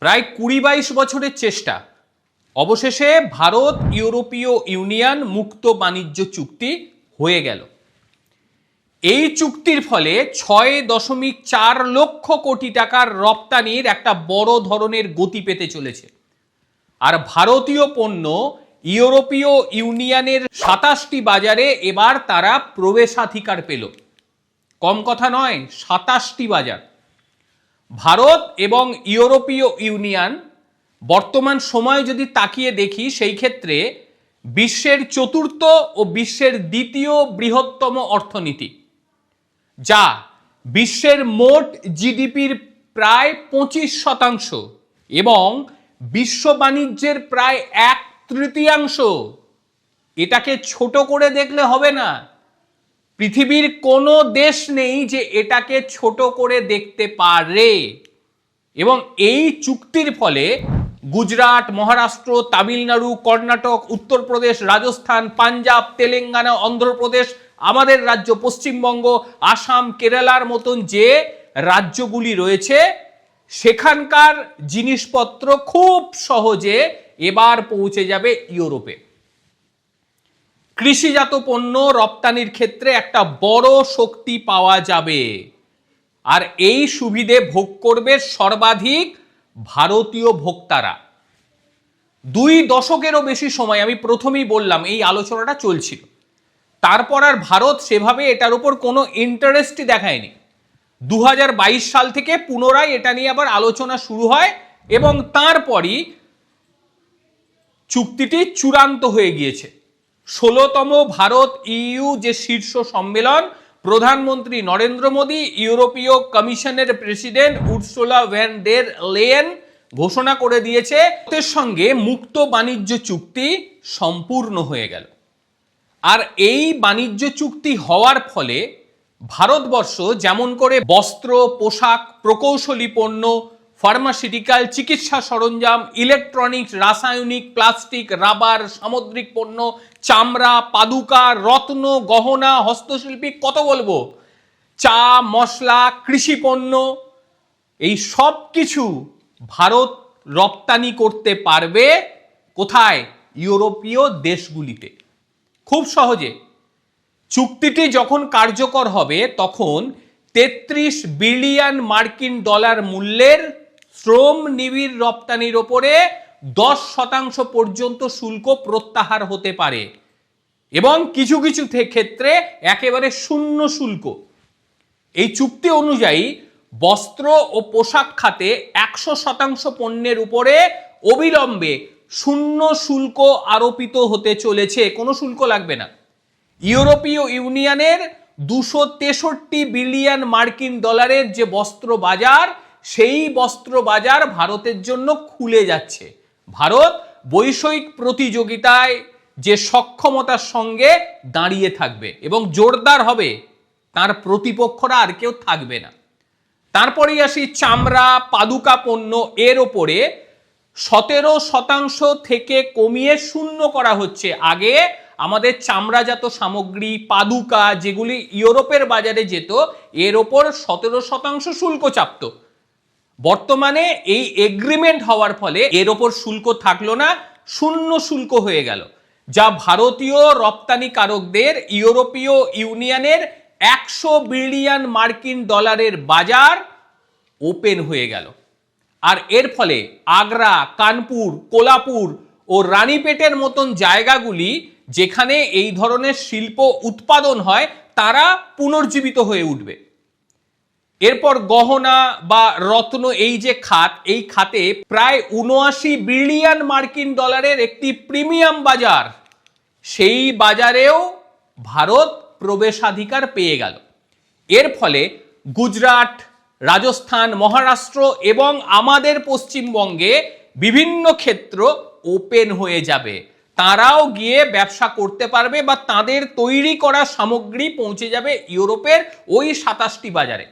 প্রায় ২০-২২ বছরের চেষ্টা অবশেষে ভারত ইউরোপীয় ইউনিয়ন মুক্ত বাণিজ্য চুক্তি হয়ে গেল। এই চুক্তির ফলে ৬.৪ লক্ষ কোটি টাকার রপ্তানির একটা বড় ধরনের গতি পেতে চলেছে। আর ভারতীয় পণ্য ইউরোপীয় ইউনিয়নের ২৭টি বাজারে এবার তারা প্রবেশাধিকার পেল। কম কথা নয়, ২৭টি বাজার। ভারত এবং ইউরোপীয় ইউনিয়ন বর্তমান সময় যদি তাকিয়ে দেখি, সেই ক্ষেত্রে বিশ্বের চতুর্থ ও বিশ্বের দ্বিতীয় বৃহত্তম অর্থনীতি, যা বিশ্বের মোট জিডিপির প্রায় ২৫% এবং বিশ্ব বাণিজ্যের প্রায় 1/3। এটাকে ছোট করে দেখলে হবে না। পৃথিবীর কোনো দেশ নেই যে এটাকে ছোট করে দেখতে পারে। এবং এই চুক্তির ফলে গুজরাট, মহারাষ্ট্র, তামিলনাড়ু, কর্ণাটক, উত্তরপ্রদেশ, রাজস্থান, পাঞ্জাব, তেলেঙ্গানা, অন্ধ্রপ্রদেশ, আমাদের রাজ্য পশ্চিমবঙ্গ, আসাম, কেরালার মতন যে রাজ্যগুলি রয়েছে, সেখানকার জিনিসপত্র খুব সহজে এবার পৌঁছে যাবে ইউরোপে। কৃষিজাত পণ্য রপ্তানির ক্ষেত্রে একটা বড় শক্তি পাওয়া যাবে। আর এই সুবিধে ভোগ করবে সর্বাধিক ভারতীয় ভোক্তারা। 2 দশকেরও বেশি সময়, আমি প্রথমেই বললাম, এই আলোচনাটা চলছিল। তারপর আর ভারত সেভাবে এটার উপর কোনো ইন্টারেস্টই দেখায়নি। 2022 সাল থেকে পুনরায় এটা নিয়ে আবার আলোচনা শুরু হয় এবং তারপরই চুক্তিটি চূড়ান্ত হয়ে গিয়েছে। 16তম ভারত ইইউ যে শীর্ষ সম্মেলন, প্রধানমন্ত্রী নরেন্দ্র মোদী, ইউরোপীয় কমিশনের প্রেসিডেন্ট উর্সুলা ভ্যান ডের লেয়েন ঘোষণা করে দিয়েছে, ভারতের সঙ্গে মুক্ত বাণিজ্য চুক্তি সম্পূর্ণ হয়ে গেল। আর এই বাণিজ্য চুক্তি হওয়ার ফলে ভারতবর্ষ যেমন করে বস্ত্র, পোশাক, প্রকৌশলী পণ্য, ফার্মাসিউটিক্যাল, চিকিৎসা সরঞ্জাম, ইলেকট্রনিক্স, রাসায়নিক, প্লাস্টিক, রাবার, সামুদ্রিক পণ্য, চামড়া, পাদুকা, রত্ন, গহনা, হস্তশিল্পী, কত বলবো, চা, মশলা, কৃষি পণ্য, এই সব কিছু ভারত রপ্তানি করতে পারবে কোথায়? ইউরোপীয় দেশগুলিতে খুব সহজে। চুক্তিটি যখন কার্যকর হবে তখন 33 বিলিয়ন মার্কিন ডলার মূল্যের শ্রম নিবিড় রপ্তানির ওপরে 10% পর্যন্ত শুল্ক প্রত্যাহার হতে পারে এবং কিছু কিছু ক্ষেত্রে একেবারে শূন্য শুল্ক। এই চুক্তি অনুযায়ী বস্ত্র ও পোশাক খাতে 100% পণ্যের উপরে অবিলম্বে শূন্য শুল্ক আরোপিত হতে চলেছে। কোনো শুল্ক লাগবে না। ইউরোপীয় ইউনিয়নের 263 বিলিয়ন মার্কিন ডলারের যে বস্ত্র বাজার, সেই বস্ত্র বাজার ভারতের জন্য খুলে যাচ্ছে। ভারত বৈশ্বিক প্রতিযোগিতায় যে সক্ষমতার সঙ্গে দাঁড়িয়ে থাকবে এবং জোরদার হবে, তার প্রতিপক্ষরা আর কেউ থাকবে না। তারপরেই আসি চামড়া, পাদুকা পণ্য, এর ওপরে 17% থেকে কমিয়ে শূন্য করা হচ্ছে। আগে আমাদের চামড়াজাত সামগ্রী, পাদুকা, যেগুলি ইউরোপের বাজারে যেত, এর ওপর 17% শুল্ক চাপত। বর্তমানে এই এগ্রিমেন্ট হওয়ার ফলে এর ওপর শুল্ক থাকলো না, শূন্য শুল্ক হয়ে গেল, যা ভারতীয় রপ্তানিকারকদের ইউরোপীয় ইউনিয়নের 100 বিলিয়ন মার্কিন ডলারের বাজার ওপেন হয়ে গেল। আর এর ফলে আগ্রা, কানপুর, কোলাপুর ও রানীপেটের মতন জায়গাগুলি যেখানে এই ধরনের শিল্প উৎপাদন হয়, তারা পুনর্জীবিত হয়ে উঠবে। এরপর গহনা বা রত্ন, এই যে খাত, এই খাতে প্রায় 79 বিলিয়ন মার্কিন ডলারের একটি প্রিমিয়াম বাজার, সেই বাজারেও ভারত প্রবেশাধিকার পেয়ে গেল। এর ফলে গুজরাট, রাজস্থান, মহারাষ্ট্র এবং আমাদের পশ্চিমবঙ্গে বিভিন্ন ক্ষেত্র ওপেন হয়ে যাবে। তারাও গিয়ে ব্যবসা করতে পারবে বা তাদের তৈরি করা সামগ্রী পৌঁছে যাবে ইউরোপের ওই 27টি বাজারে।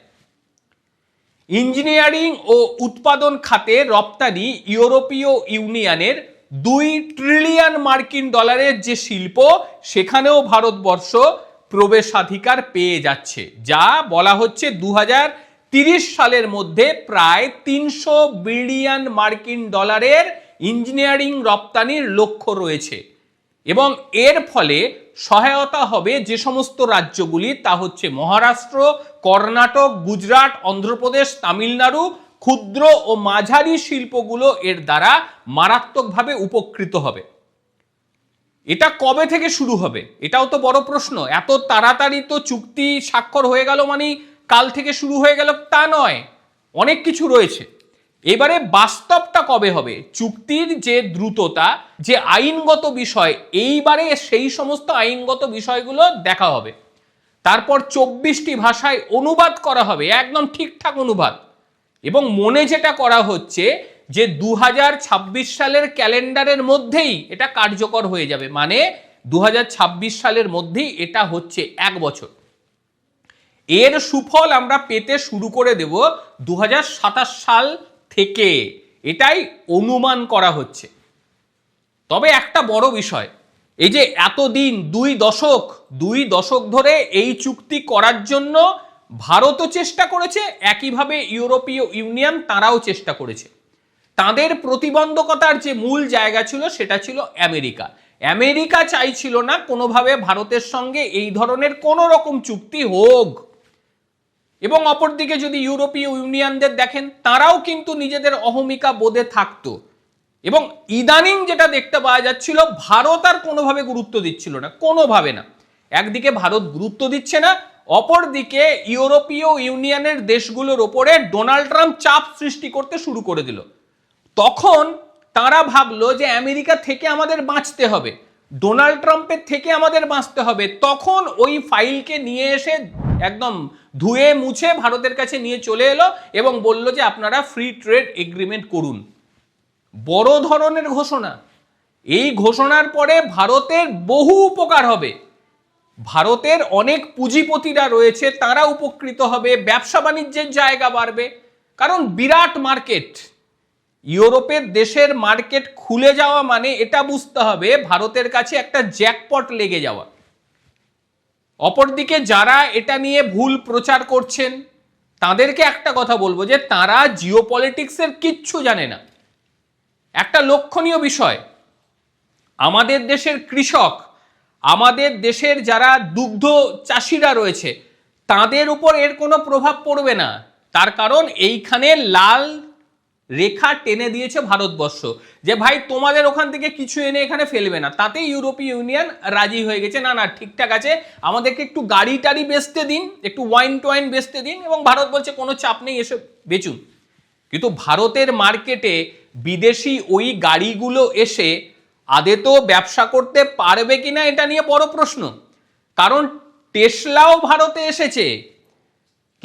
ইঞ্জিনিয়ারিং ও উৎপাদন খাতে রপ্তানি ইউরোপীয় ইউনিয়নের 2 ট্রিলিয়ন মার্কিন ডলারের যে শিল্প, সেখানেও ভারতবর্ষ প্রবেশাধিকার পেয়ে যাচ্ছে, যা বলা হচ্ছে 30 সালের মধ্যে প্রায় 300 বিলিয়ন মার্কিন ডলারের ইঞ্জিনিয়ারিং রপ্তানির লক্ষ্য রয়েছে এবং এর ফলে সহায়তা হবে যে সমস্ত রাজ্যগুলি, তা হচ্ছে মহারাষ্ট্র, কর্ণাটক, গুজরাট, অন্ধ্রপ্রদেশ, তামিলনাড়ু। ক্ষুদ্র ও মাঝারি শিল্পগুলো এর দ্বারা মারাত্মকভাবে উপকৃত হবে। এটা কবে থেকে শুরু হবে এটাও তো বড় প্রশ্ন। এত তাড়াতাড়ি তো চুক্তি স্বাক্ষর হয়ে গেল মানে কাল থেকে শুরু হয়ে গেল তা নয়, অনেক কিছু রয়েছে। এবারে বাস্তবটা কবে হবে, চুক্তির যে দ্রুততা, যে আইনগত বিষয়, এইবারে সেই সমস্ত আইনগত বিষয়গুলো দেখা হবে। তারপর 24টি ভাষায় অনুবাদ করা হবে, একদম ঠিকঠাক অনুবাদ। এবং মনে যেটা করা হচ্ছে যে 2026 সালের ক্যালেন্ডারের মধ্যেই এটা কার্যকর হয়ে যাবে, মানে 2026 সালের মধ্যেই এটা হচ্ছে 1 বছর। এর সুফল আমরা পেতে শুরু করে দেব 2027 সাল থেকে, এটাই অনুমান করা হচ্ছে। তবে একটা বড় বিষয়, এই যে এতদিন 2 দশক ধরে এই চুক্তি করার জন্য ভারতও চেষ্টা করেছে, একইভাবে ইউরোপীয় ইউনিয়ন তারাও চেষ্টা করেছে। তাদের প্রতিবন্ধকতার যে মূল জায়গা ছিল সেটা ছিল আমেরিকা। আমেরিকা চাইছিল না কোনোভাবে ভারতের সঙ্গে এই ধরনের কোনো রকম চুক্তি হোক। এবং অপরদিকে যদি ইউরোপীয় ইউনিয়নদের দেখেন, তারাও কিন্তু নিজেদের অহমিকা বোধে থাকতো। এবং ইদানিং যেটা দেখতে পাওয়া যাচ্ছিল, ভারত আর কোনোভাবে গুরুত্ব দিচ্ছিল না, কোনোভাবে না। একদিকে ভারত গুরুত্ব দিচ্ছে না, অপরদিকে ইউরোপীয় ইউনিয়নের দেশগুলোর ওপরে ডোনাল্ড ট্রাম্প চাপ সৃষ্টি করতে শুরু করে দিল। তখন তারা ভাবলো যে আমেরিকা থেকে আমাদের বাঁচতে হবে, ডোনাল্ড ট্রাম্পের থেকে আমাদের বাঁচতে হবে। তখন ওই ফাইলকে নিয়ে এসে একদম ধুয়ে মুছে ভারতের কাছে নিয়ে চলে এলো এবং বলল যে আপনারা ফ্রি ট্রেড এগ্রিমেন্ট করুন। বড় ধরনের ঘোষণা। এই ঘোষণার পরে ভারতের বহু উপকার হবে। ভারতের অনেক পুঁজিপতিরা রয়েছে, তারা উপকৃত হবে, ব্যবসা বাণিজ্যের জায়গা বাড়বে। কারণ বিরাট মার্কেট, ইউরোপের দেশের মার্কেট খুলে যাওয়া মানে এটা বুঝতে হবে ভারতের কাছে একটা জ্যাকপট লেগে যাওয়া। অপরদিকে যারা এটা নিয়ে ভুল প্রচার করছেন তাদেরকে একটা কথা বলবো যে তারা জিওপলিটিক্সের কিচ্ছু জানে না। একটা লক্ষণীয় বিষয়, আমাদের দেশের কৃষক, আমাদের দেশের যারা দুগ্ধ চাষিরা রয়েছে, তাদের উপর এর কোনো প্রভাব পড়বে না। তার কারণ এইখানে লাল রেখা টেনে দিয়েছে ভারতবর্ষ, যে ভাই তোমাদের ওখান থেকে কিছু এনে এখানে ফেলবে না। তাতেই ইউরোপীয় ইউনিয়ন রাজি হয়ে গেছে, না না ঠিকঠাক আছে, আমাদেরকে একটু গাড়ি টাড়ি বেচতে দিন, একটু ওয়াইন টোয়াইন বেচতে দিন। এবং ভারত বলছে কোনো চাপ নেই, এসে বেচুন। কিন্তু ভারতের মার্কেটে বিদেশি ওই গাড়িগুলো এসে আদৌ ব্যবসা করতে পারবে কিনা এটা নিয়ে বড় প্রশ্ন। কারণ টেসলাও ভারতে এসেছে,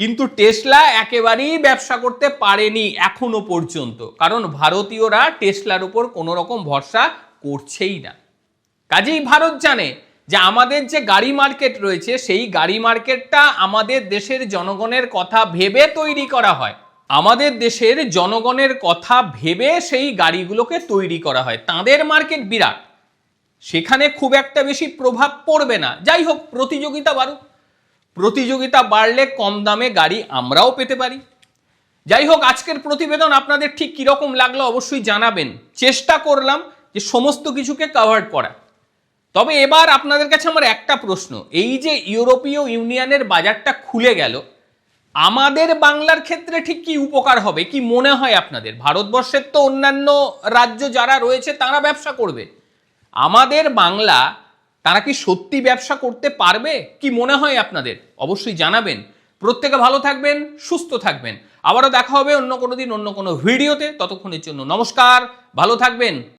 কিন্তু টেসলা একেবারেই ব্যবসা করতে পারেনি এখনো পর্যন্ত, কারণ ভারতীয়রা টেসলার উপর কোনো রকম ভরসা করছেই না। কাজেই ভারত জানে যে আমাদের যে গাড়ি মার্কেট রয়েছে, সেই গাড়ি মার্কেটটা আমাদের দেশের জনগণের কথা ভেবে তৈরি করা হয়। আমাদের দেশের জনগণের কথা ভেবে সেই গাড়িগুলোকে তৈরি করা হয়। তাদের মার্কেট বিরাট, সেখানে খুব একটা বেশি প্রভাব পড়বে না। যাই হোক, প্রতিযোগিতা বাড়ুক, প্রতিযোগিতা বাড়লে কম দামে গাড়ি আমরাও পেতে পারি। যাই হোক, আজকের প্রতিবেদন আপনাদের ঠিক কিরকম লাগলো অবশ্যই জানাবেন। চেষ্টা করলাম যে সমস্ত কিছুকে কভার করা। তবে এবার আপনাদের কাছে আমার একটা প্রশ্ন, এই যে ইউরোপীয় ইউনিয়নের বাজারটা খুলে গেল, আমাদের বাংলার ক্ষেত্রে ঠিক কি উপকার হবে, কি মনে হয় আপনাদের? ভারতবর্ষের তো অন্যান্য রাজ্য যারা রয়েছে তারা ব্যবসা করবে, আমাদের বাংলা তারা কি সত্যি ব্যবসা করতে পারবে? কি মনে হয় আপনাদের? অবশ্যই জানাবেন। প্রত্যেকে ভালো থাকবেন, সুস্থ থাকবেন। আবারও দেখা হবে অন্য কোনো দিন অন্য কোনো ভিডিওতে। ততক্ষণের জন্য নমস্কার, ভালো থাকবেন।